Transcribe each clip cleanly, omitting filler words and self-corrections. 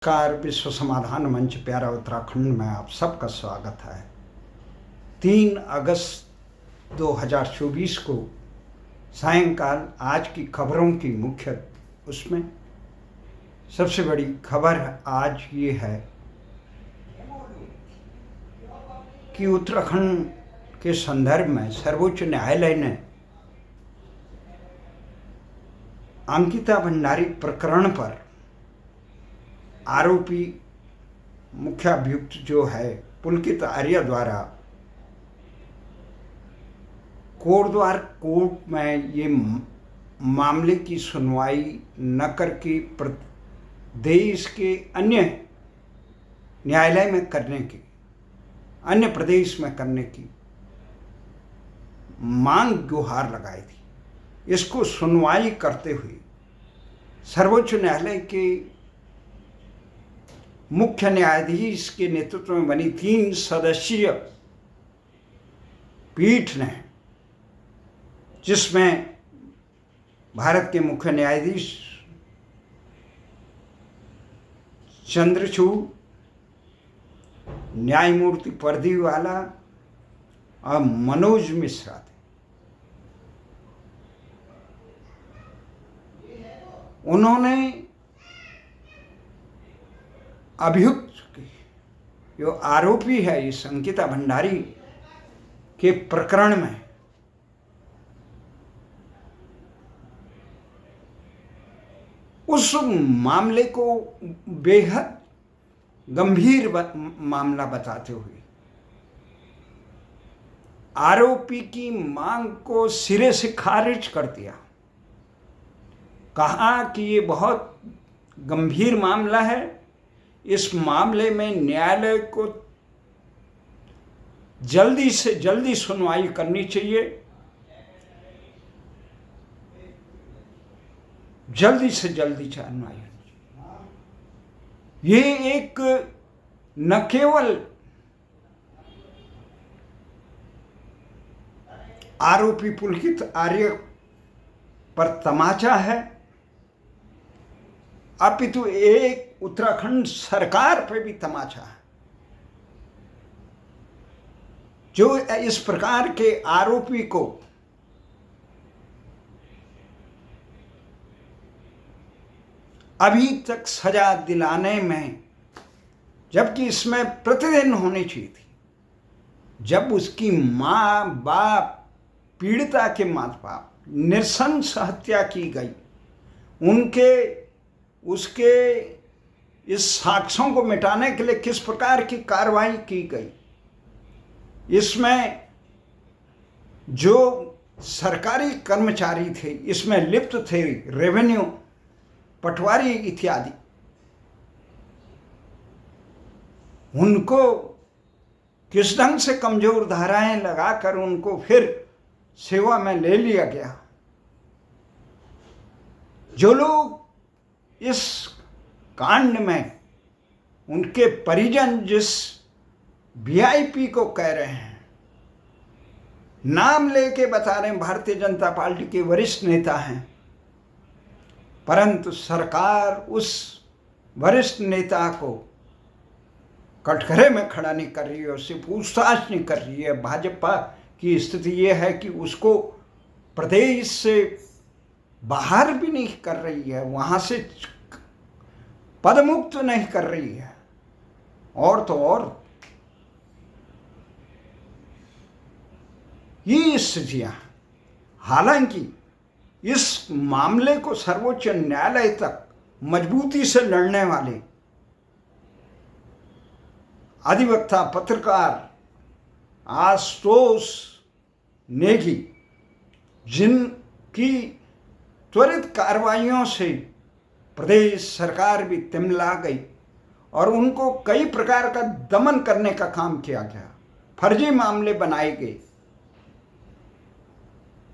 नमस्कार। विश्व समाधान मंच प्यारा उत्तराखंड में आप सबका स्वागत है। 3 अगस्त 2024 को सायंकाल आज की खबरों की मुख्य उसमें सबसे बड़ी खबर आज ये है कि उत्तराखंड के संदर्भ में सर्वोच्च न्यायालय ने अंकिता भंडारी प्रकरण पर आरोपी मुख्य अभियुक्त जो है पुलकित आर्य द्वारा कोटद्वार कोर्ट में ये मामले की सुनवाई न करके देश के अन्य न्यायालय में करने की, अन्य प्रदेश में करने की मांग गुहार लगाई थी। इसको सुनवाई करते हुए सर्वोच्च न्यायालय के मुख्य न्यायाधीश के नेतृत्व में बनी 3 सदस्यीय पीठ ने, जिसमें भारत के मुख्य न्यायाधीश चंद्रचूड़, न्यायमूर्ति परदीवाला और मनोज मिश्रा थे, उन्होंने अभियुक्त जो आरोपी है इस अंकिता भंडारी के प्रकरण में उस मामले को बेहद गंभीर मामला बताते हुए आरोपी की मांग को सिरे से खारिज कर दिया। कहा कि ये बहुत गंभीर मामला है, इस मामले में न्यायालय को जल्दी से जल्दी सुनवाई करनी चाहिए, जल्दी से जल्दी सुनवाई। ये एक न केवल आरोपी पुलकित आर्य पर तमाचा है, अपितु एक उत्तराखंड सरकार पर भी तमाचा है, जो इस प्रकार के आरोपी को अभी तक सजा दिलाने में, जबकि इसमें प्रतिदिन होनी चाहिए थी, जब उसकी माँ बाप पीड़िता के माता बाप नृशंस हत्या की गई, उसके इस साक्ष्यों को मिटाने के लिए किस प्रकार की कार्रवाई की गई, इसमें जो सरकारी कर्मचारी थे इसमें लिप्त थे, रेवेन्यू पटवारी इत्यादि, उनको किस ढंग से कमजोर धाराएं लगाकर उनको फिर सेवा में ले लिया गया। जो लोग इस कांड में उनके परिजन जिस वीआईपी को कह रहे हैं, नाम लेके बता रहे हैं भारतीय जनता पार्टी के वरिष्ठ नेता हैं, परंतु सरकार उस वरिष्ठ नेता को कटघरे में खड़ा नहीं कर रही है, उससे पूछताछ नहीं कर रही है। भाजपा की स्थिति ये है कि उसको प्रदेश से बाहर भी नहीं कर रही है, वहाँ से पदमुक्त नहीं कर रही है, और तो और ये स्थितियां। हालांकि इस मामले को सर्वोच्च न्यायालय तक मजबूती से लड़ने वाले अधिवक्ता पत्रकार आशुतोष नेगी, जिनकी त्वरित कार्रवाइयों से प्रदेश सरकार भी तिमला गई और उनको कई प्रकार का दमन करने का काम किया गया, फर्जी मामले बनाए गए,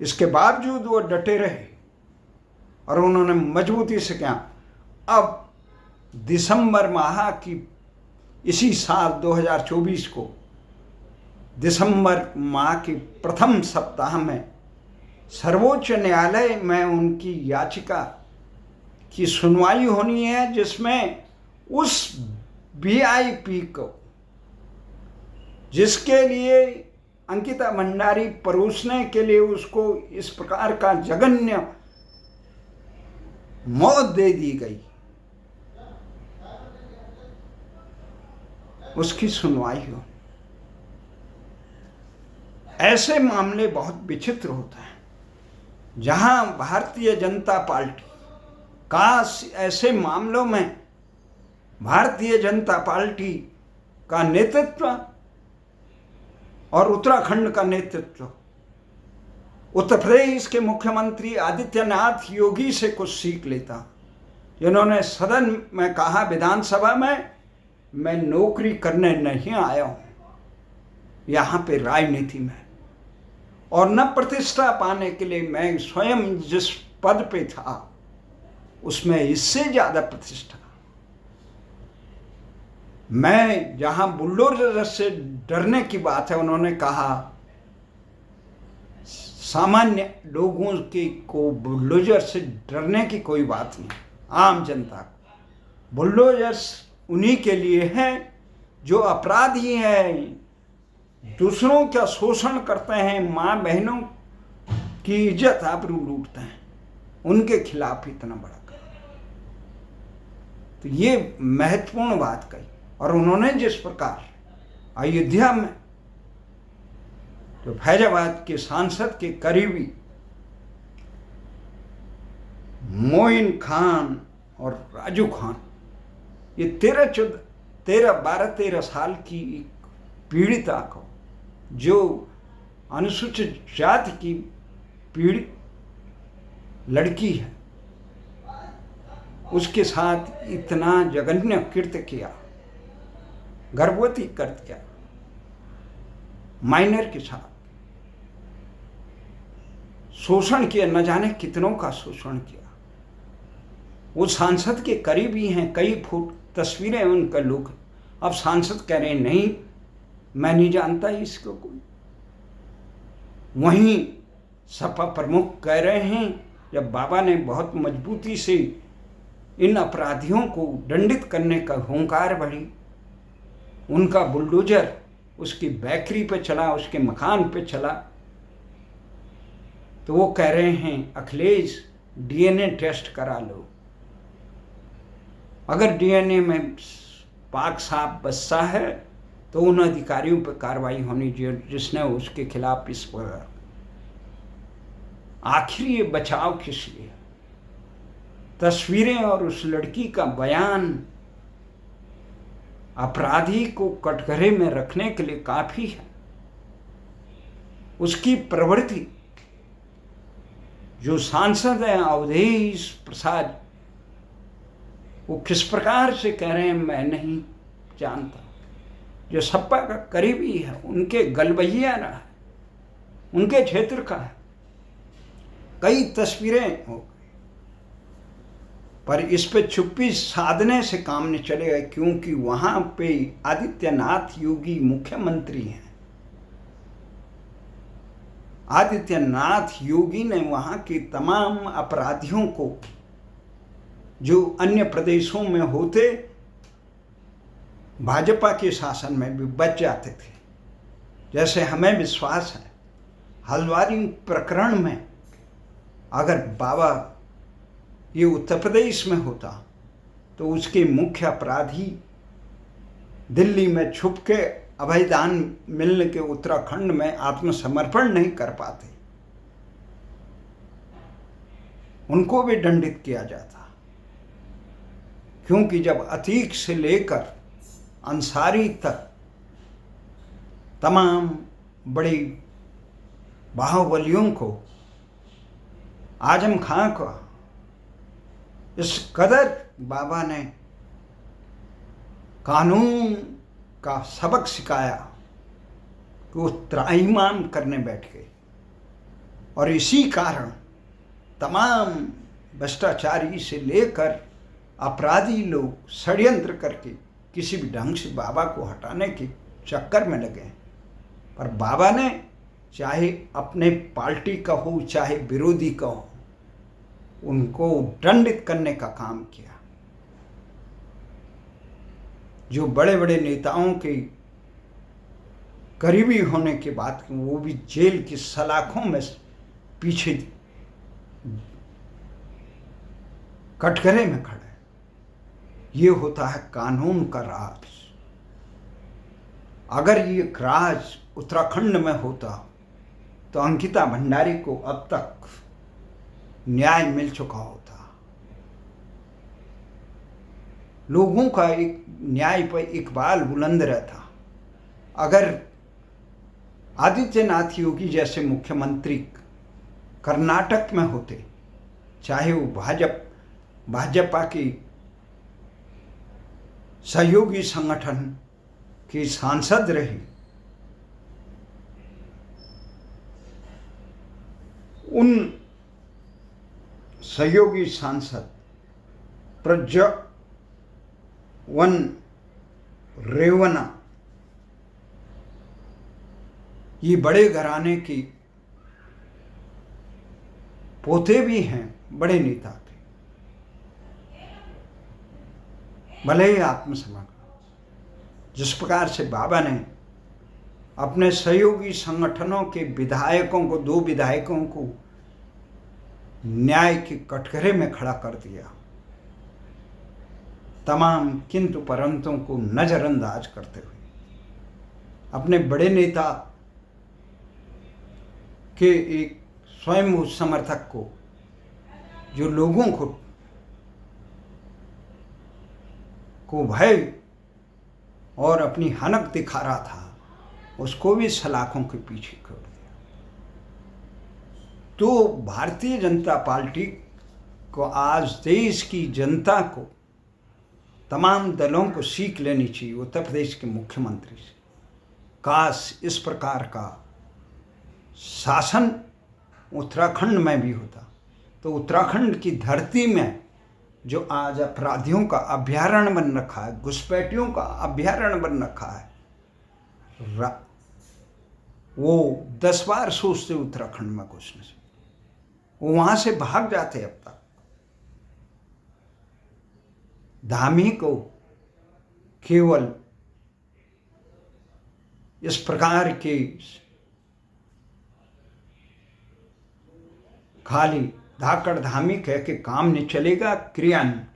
इसके बावजूद वो डटे रहे और उन्होंने मजबूती से क्या, अब दिसंबर माह की इसी साल 2024 को दिसंबर माह के प्रथम सप्ताह में सर्वोच्च न्यायालय में उनकी याचिका की सुनवाई होनी है, जिसमें उस वीआईपी को, जिसके लिए अंकिता भंडारी परोसने के लिए उसको इस प्रकार का जघन्य मौत दे दी गई, उसकी सुनवाई हो। ऐसे मामले बहुत विचित्र होते हैं जहां भारतीय जनता पार्टी का ऐसे मामलों में भारतीय जनता पार्टी का नेतृत्व और उत्तराखंड का नेतृत्व उत्तर प्रदेश के मुख्यमंत्री आदित्यनाथ योगी से कुछ सीख लेता, जिन्होंने सदन में कहा, विधानसभा में, मैं नौकरी करने नहीं आया हूं यहां पे राजनीति में, और न प्रतिष्ठा पाने के लिए मैं स्वयं जिस पद पे था उसमें इससे ज्यादा प्रतिष्ठा, मैं जहां बुलडोजर से डरने की बात है, उन्होंने कहा सामान्य लोगों के को बुलडोजर से डरने की कोई बात नहीं, आम जनता को। बुलडोजर्स उन्हीं के लिए है जो अपराधी हैं, दूसरों का शोषण करते हैं, माँ बहनों की इज्जत आबरू लूटते हैं, उनके खिलाफ इतना बड़ा कर। तो ये महत्वपूर्ण बात कही। और उन्होंने जिस प्रकार अयोध्या में तो फैजाबाद के सांसद के करीबी मोइन खान और राजू खान, ये 12-13 साल की पीड़िता को, जो अनुसूचित जाति की पीड़ित लड़की है, उसके साथ इतना जघन्य कृत्य किया, गर्भवती कर दिया, माइनर के साथ शोषण किया, न जाने कितनों का शोषण किया। वो सांसद के करीबी हैं, कई फुट तस्वीरें उनका लोग। अब सांसद कह रहे हैं नहीं, मैं नहीं जानता इसको कोई। वहीं सपा प्रमुख कह रहे हैं, जब बाबा ने बहुत मजबूती से इन अपराधियों को दंडित करने का हुंकार भरी, उनका बुलडोजर उसकी बेकरी पे चला, उसके मकान पे चला, तो वो कह रहे हैं अखिलेश डीएनए टेस्ट करा लो, अगर डीएनए में पाक साफ बस्सा है तो उन अधिकारियों पर कार्रवाई होनी चाहिए जिसने उसके खिलाफ इस पर। आखिर ये बचाव किस लिए? तस्वीरें और उस लड़की का बयान अपराधी को कटघरे में रखने के लिए काफी है। उसकी प्रवृत्ति, जो सांसद है अवधेश प्रसाद, वो किस प्रकार से कह रहे हैं मैं नहीं जानता, जो सपा का करीबी है, उनके गलबैया रहा है, उनके क्षेत्र का है। कई तस्वीरें हो गई, पर इस पे चुप्पी साधने से काम नहीं चलेगा, क्योंकि वहां पे आदित्यनाथ योगी मुख्यमंत्री हैं। आदित्यनाथ योगी ने वहां के तमाम अपराधियों को, जो अन्य प्रदेशों में होते भाजपा के शासन में भी बच जाते थे, जैसे हमें विश्वास है हल्द्वानी प्रकरण में अगर बाबा ये उत्तर प्रदेश में होता तो उसके मुख्य अपराधी दिल्ली में छुप के अभयदान मिलने के उत्तराखंड में आत्मसमर्पण नहीं कर पाते, उनको भी दंडित किया जाता। क्योंकि जब अतीक से लेकर अंसारी तक तमाम बड़ी बाहुबलियों को, आजम खां को इस कदर बाबा ने कानून का सबक सिखाया कि वो त्राहिमाम करने बैठ गए। और इसी कारण तमाम भ्रष्टाचारी से लेकर अपराधी लोग षड्यंत्र करके किसी भी ढंग से बाबा को हटाने के चक्कर में लगे। पर बाबा ने चाहे अपने पार्टी का हो चाहे विरोधी का हो, उनको दंडित करने का काम किया। जो बड़े बड़े नेताओं के करीबी होने के बाद वो भी जेल की सलाखों में पीछे कटघरे में खड़े। ये होता है कानून का राज। अगर ये राज उत्तराखंड में होता तो अंकिता भंडारी को अब तक न्याय मिल चुका होता। लोगों का एक न्याय पर इकबाल बुलंद रहता। अगर आदित्यनाथ योगी जैसे मुख्यमंत्री कर्नाटक में होते, चाहे वो भाजपा की सहयोगी संगठन के सांसद रहे, उन सहयोगी सांसद प्रज्वल रेवन्ना ये बड़े घराने की पोते भी हैं, बड़े नेता थे। भले ही आत्मसमर्पण जिस प्रकार से बाबा ने अपने सहयोगी संगठनों के विधायकों को, 2 विधायकों को न्याय के कटघरे में खड़ा कर दिया, तमाम किंतु परंतुओं को नजरअंदाज करते हुए अपने बड़े नेता के एक स्वयं समर्थक को, जो लोगों को भय और अपनी हनक दिखा रहा था, उसको भी सलाखों के पीछे कर दिया। तो भारतीय जनता पार्टी को आज देश की जनता को, तमाम दलों को सीख लेनी चाहिए उत्तर प्रदेश के मुख्यमंत्री से। काश इस प्रकार का शासन उत्तराखंड में भी होता तो उत्तराखंड की धरती में जो आज अपराधियों का अभयारण्य बन रखा है, घुसपैठियों का अभयारण्य बन रखा है, वो 10 बार सोचते उत्तराखंड में घुसने से, वो वहां से भाग जाते। अब तक धामी को केवल इस प्रकार के खाली धाकड़ धामी कह के काम नहीं चलेगा, क्रियान्वयन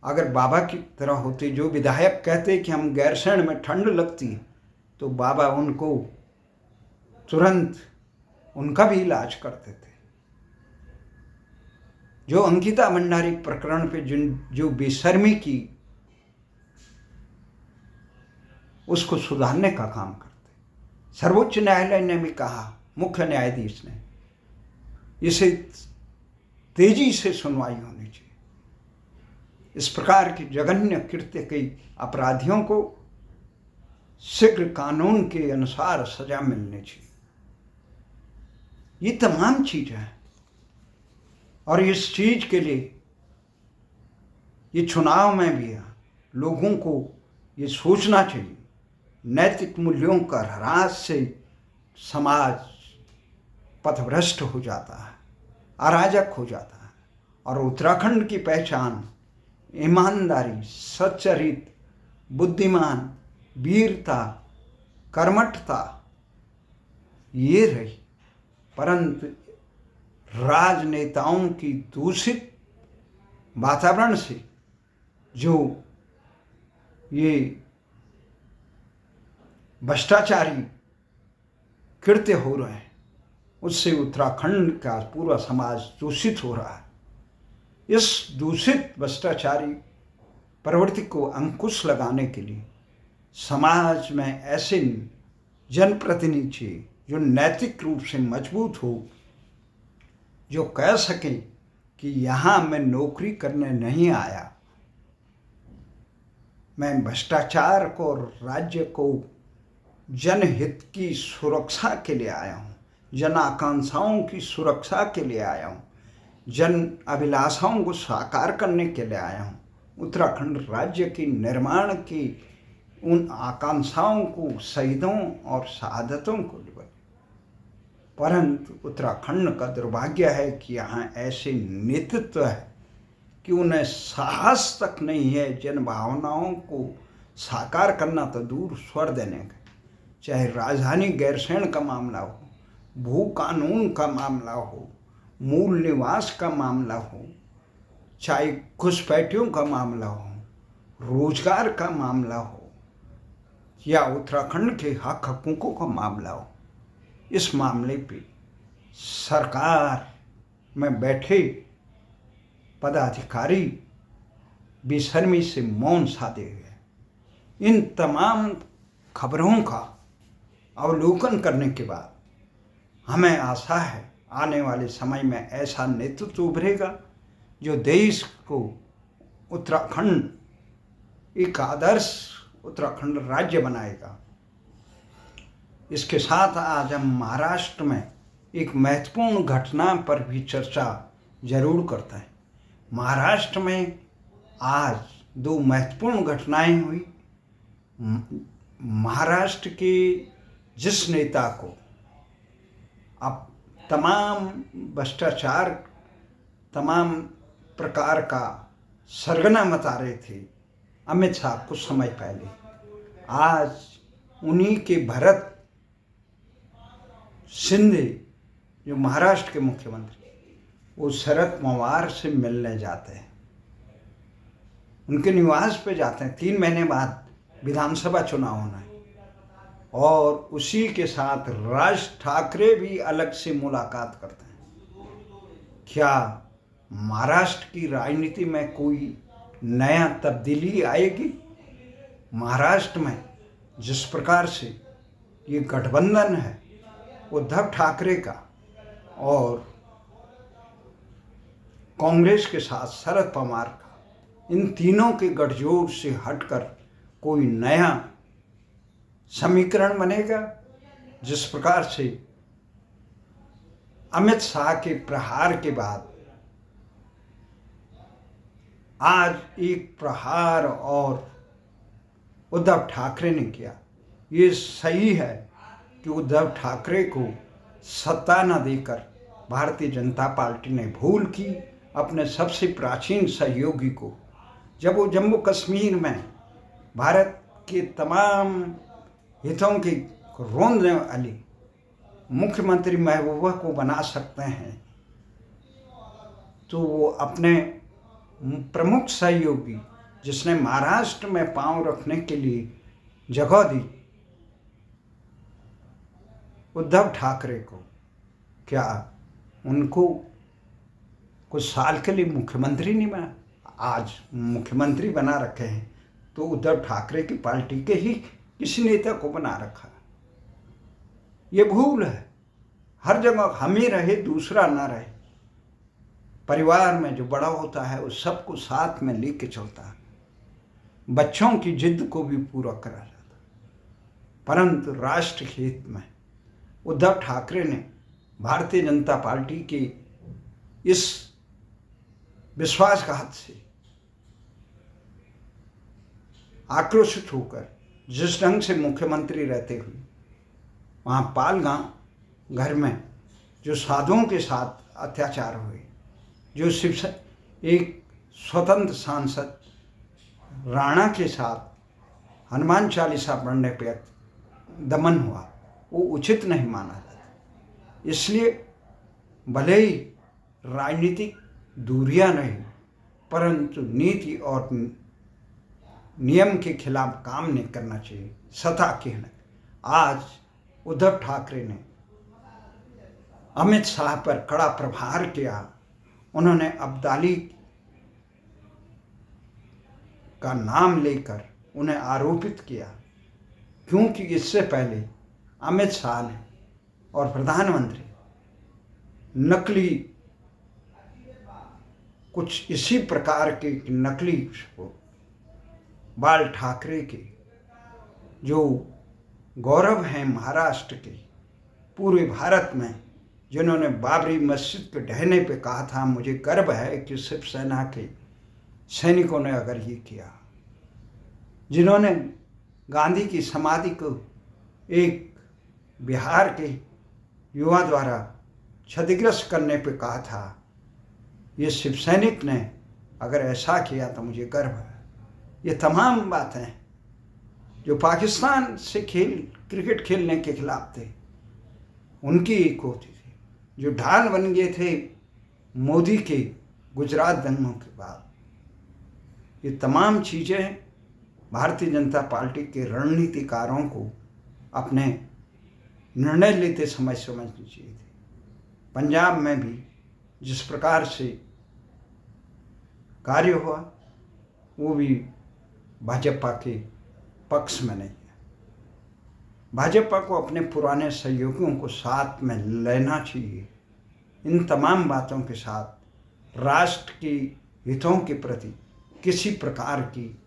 अगर बाबा की तरह होते, जो विधायक कहते कि हम गैरसैंण में ठंड लगती है, तो बाबा उनको तुरंत उनका भी इलाज करते थे। जो अंकिता भंडारी प्रकरण पे जो बेशर्मी की, उसको सुधारने का काम करते। सर्वोच्च न्यायालय ने भी कहा, मुख्य न्यायाधीश ने, इसे तेजी से सुनवाई होनी चाहिए। इस प्रकार के जघन्य कृत्य के अपराधियों को शीघ्र कानून के अनुसार सजा मिलनी चाहिए। ये तमाम चीजें हैं और इस चीज के लिए ये चुनाव में भी है, लोगों को ये सोचना चाहिए। नैतिक मूल्यों का ह्रास से समाज पथभ्रष्ट हो जाता है, अराजक हो जाता है। और उत्तराखंड की पहचान ईमानदारी, सच्चरित्र, बुद्धिमान, वीरता, कर्मठता ये रही। परंतु राजनेताओं की दूषित वातावरण से जो ये भ्रष्टाचारी कृत्य हो रहे हैं, उससे उत्तराखंड का पूरा समाज दूषित हो रहा है। इस दूषित भ्रष्टाचारी प्रवृत्ति को अंकुश लगाने के लिए समाज में ऐसे जनप्रतिनिधि चाहिए जो नैतिक रूप से मजबूत हो, जो कह सके कि यहाँ मैं नौकरी करने नहीं आया, मैं भ्रष्टाचार को और राज्य को जनहित की सुरक्षा के लिए आया हूँ, जन आकांक्षाओं की सुरक्षा के लिए आया हूँ, जन अभिलाषाओं को साकार करने के लिए आया हूँ, उत्तराखंड राज्य की निर्माण की उन आकांक्षाओं को, शहीदों और शहादतों को लेकर। परंतु उत्तराखंड का दुर्भाग्य है कि यहाँ ऐसे नेतृत्व है कि उन्हें साहस तक नहीं है जन भावनाओं को साकार करना तो दूर, स्वर देने का, चाहे राजधानी गैरसैंण का मामला हो, भू कानून का मामला हो, मूल निवास का मामला हो, चाहे घुसपैठियों का मामला हो, रोजगार का मामला हो, या उत्तराखंड के हक हकूकों का मामला हो, इस मामले पे सरकार में बैठे पदाधिकारी बेशर्मी से मौन साधे हुए। इन तमाम खबरों का अवलोकन करने के बाद हमें आशा है आने वाले समय में ऐसा नेतृत्व उभरेगा जो देश को उत्तराखंड एक आदर्श उत्तराखंड राज्य बनाएगा। इसके साथ आज हम महाराष्ट्र में एक महत्वपूर्ण घटना पर भी चर्चा जरूर करते हैं। महाराष्ट्र में आज दो महत्वपूर्ण घटनाएं हुई। महाराष्ट्र के जिस नेता को अब तमाम भ्रष्टाचार, तमाम प्रकार का सरगना मचा रहे थे अमित शाह कुछ समय पहले, आज उन्हीं के भरत शिंदे जो महाराष्ट्र के मुख्यमंत्री, वो शरद पवार से मिलने जाते हैं, उनके निवास पे जाते हैं। 3 महीने बाद विधानसभा चुनाव होना है और उसी के साथ राज ठाकरे भी अलग से मुलाकात करते हैं। क्या महाराष्ट्र की राजनीति में कोई नया तब्दीली आएगी? महाराष्ट्र में जिस प्रकार से ये गठबंधन है उद्धव ठाकरे का और कांग्रेस के साथ शरद पवार का, इन तीनों के गठजोड़ से हटकर कोई नया समीकरण बनेगा? जिस प्रकार से अमित शाह के प्रहार के बाद आज एक प्रहार और उद्धव ठाकरे ने किया, ये सही है कि उद्धव ठाकरे को सत्ता न देकर भारतीय जनता पार्टी ने भूल की अपने सबसे प्राचीन सहयोगी को। जब वो जम्मू कश्मीर में भारत के तमाम हितों की रोंदने वाली मुख्यमंत्री महबूबा को बना सकते हैं, तो वो अपने प्रमुख सहयोगी जिसने महाराष्ट्र में पांव रखने के लिए जगह दी, उद्धव ठाकरे को, क्या उनको कुछ साल के लिए मुख्यमंत्री नहीं बना? आज मुख्यमंत्री बना रखे हैं तो उद्धव ठाकरे की पार्टी के ही किसी नेता को बना रखा। ये भूल है। हर जगह हम ही रहे, दूसरा ना रहे। परिवार में जो बड़ा होता है वो सबको साथ में लेके चलता है, बच्चों की जिद को भी पूरा करा जाता। परंतु राष्ट्र हित में उद्धव ठाकरे ने भारतीय जनता पार्टी के इस विश्वासघात से आक्रोशित होकर जिस ढंग से मुख्यमंत्री रहते हुए वहाँ पालगांव घर में जो साधुओं के साथ अत्याचार हुए, जो एक स्वतंत्र सांसद राणा के साथ हनुमान चालीसा पढ़ने पर दमन हुआ, वो उचित नहीं माना जाता। इसलिए भले ही राजनीतिक दूरियां नहीं, परंतु नीति और नियम के खिलाफ काम नहीं करना चाहिए। सत्ता के खिलाफ आज उद्धव ठाकरे ने अमित शाह पर कड़ा प्रहार किया। उन्होंने अब्दाली का नाम लेकर उन्हें आरोपित किया, क्योंकि इससे पहले अमित शाह ने और प्रधानमंत्री नकली कुछ इसी प्रकार के नकली बाल ठाकरे के जो गौरव हैं महाराष्ट्र के पूरे भारत में, जिन्होंने बाबरी मस्जिद के ढहने पे कहा था मुझे गर्व है कि शिवसेना के सैनिकों ने अगर ये किया, जिन्होंने गांधी की समाधि को एक बिहार के युवा द्वारा क्षतिग्रस्त करने पे कहा था, ये शिवसैनिक ने अगर ऐसा किया तो मुझे गर्व है। ये तमाम बातें जो पाकिस्तान से क्रिकेट खेलने के खिलाफ थे, उनकी एक होती थी। जो ढाल बन गए थे मोदी के गुजरात दंगों के बाद, ये तमाम चीज़ें भारतीय जनता पार्टी के रणनीतिकारों को अपने निर्णय लेते समय समझनी चाहिए थी। पंजाब में भी जिस प्रकार से कार्य हुआ वो भी भाजपा के पक्ष में नहीं है। भाजपा को अपने पुराने सहयोगियों को साथ में लेना चाहिए। इन तमाम बातों के साथ राष्ट्र की हितों के प्रति किसी प्रकार की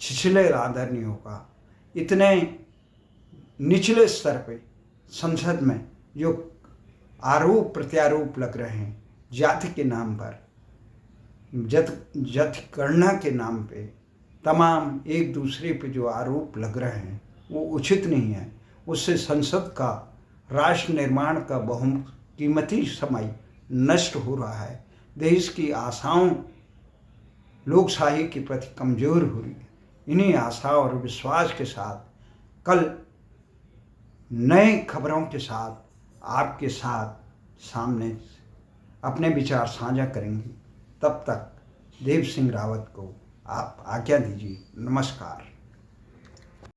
छिछले आदर नहीं होगा। इतने निचले स्तर पे संसद में जो आरोप प्रत्यारोप लग रहे हैं, जाति के नाम पर, जातिगणना के नाम पे, तमाम एक दूसरे पे जो आरोप लग रहे हैं वो उचित नहीं है। उससे संसद का, राष्ट्र निर्माण का बहुकीमती समय नष्ट हो रहा है। देश की आशाओं लोकशाही के प्रति कमज़ोर हो रही है। इन्हीं आशा और विश्वास के साथ कल नए खबरों के साथ आपके साथ सामने अपने विचार साझा करेंगे। तब तक देव सिंह रावत को आप आज्ञा दीजिए। नमस्कार।